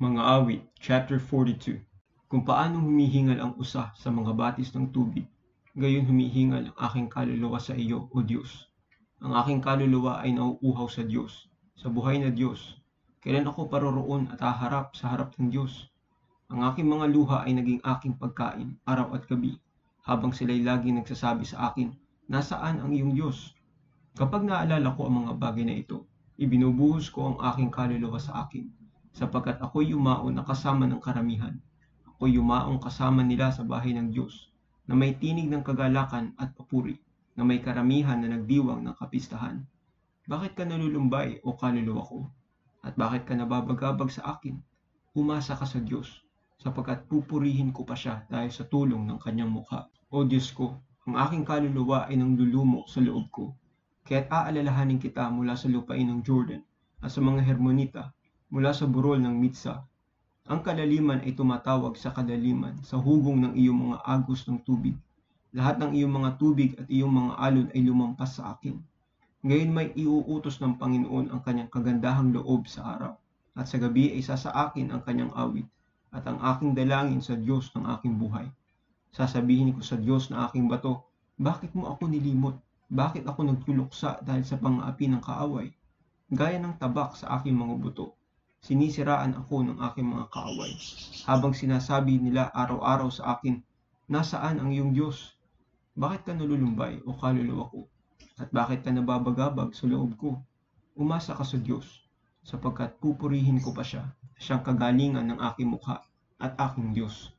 Mga Awit, Chapter 42. Kung paano humihingal ang usa sa mga batis ng tubig, gayon humihingal ang aking kaluluwa sa iyo, O Diyos. Ang aking kaluluwa ay nauuhaw sa Diyos, sa buhay na Diyos. Kailan ako paroroon at haharap sa harap ng Diyos? Ang aking mga luha ay naging aking pagkain, araw at gabi, habang sila'y laging nagsasabi sa akin, nasaan ang iyong Diyos? Kapag naalala ko ang mga bagay na ito, ibinubuhos ko ang aking kaluluwa sa akin, sapagkat ako'y yumaon na kasama ng karamihan. Ako'y yumaong kasama nila sa bahay ng Diyos, na may tinig ng kagalakan at papuri, na may karamihan na nagdiwang ng kapistahan. Bakit ka nalulumbay, o kaluluwa ko? At bakit ka nababagabag sa akin? Umasa ka sa Diyos, sapagkat pupurihin ko pa siya dahil sa tulong ng kanyang mukha. O Diyos ko, ang aking kaluluwa ay nanglulumok sa loob ko. Kaya't aalalahanin kita mula sa lupain ng Jordan at sa mga Hermonita, mula sa burol ng Mitsa. Ang kadaliman ay tumatawag sa kadaliman sa hugong ng iyong mga agos ng tubig. Lahat ng iyong mga tubig at iyong mga alon ay lumampas sa akin. Ngayon may iuutos ng Panginoon ang kanyang kagandahang loob sa araw, at sa gabi ay sasaakin ang kanyang awit, at ang aking dalangin sa Diyos ng aking buhay. Sasabihin ko sa Diyos na aking bato, bakit mo ako nilimot? Bakit ako nagtuluksa dahil sa pang-aapi ng kaaway? Gaya ng tabak sa aking mga buto, sinisiraan ako ng aking mga kaaway. Habang sinasabi nila araw-araw sa akin, nasaan ang iyong Diyos? Bakit ka nalulumbay, o kaluluwa ko? At bakit ka nababagabag sa loob ko? Umasa ka sa Diyos, sapagkat pupurihin ko pa siya, siyang kagalingan ng aking mukha at aking Diyos.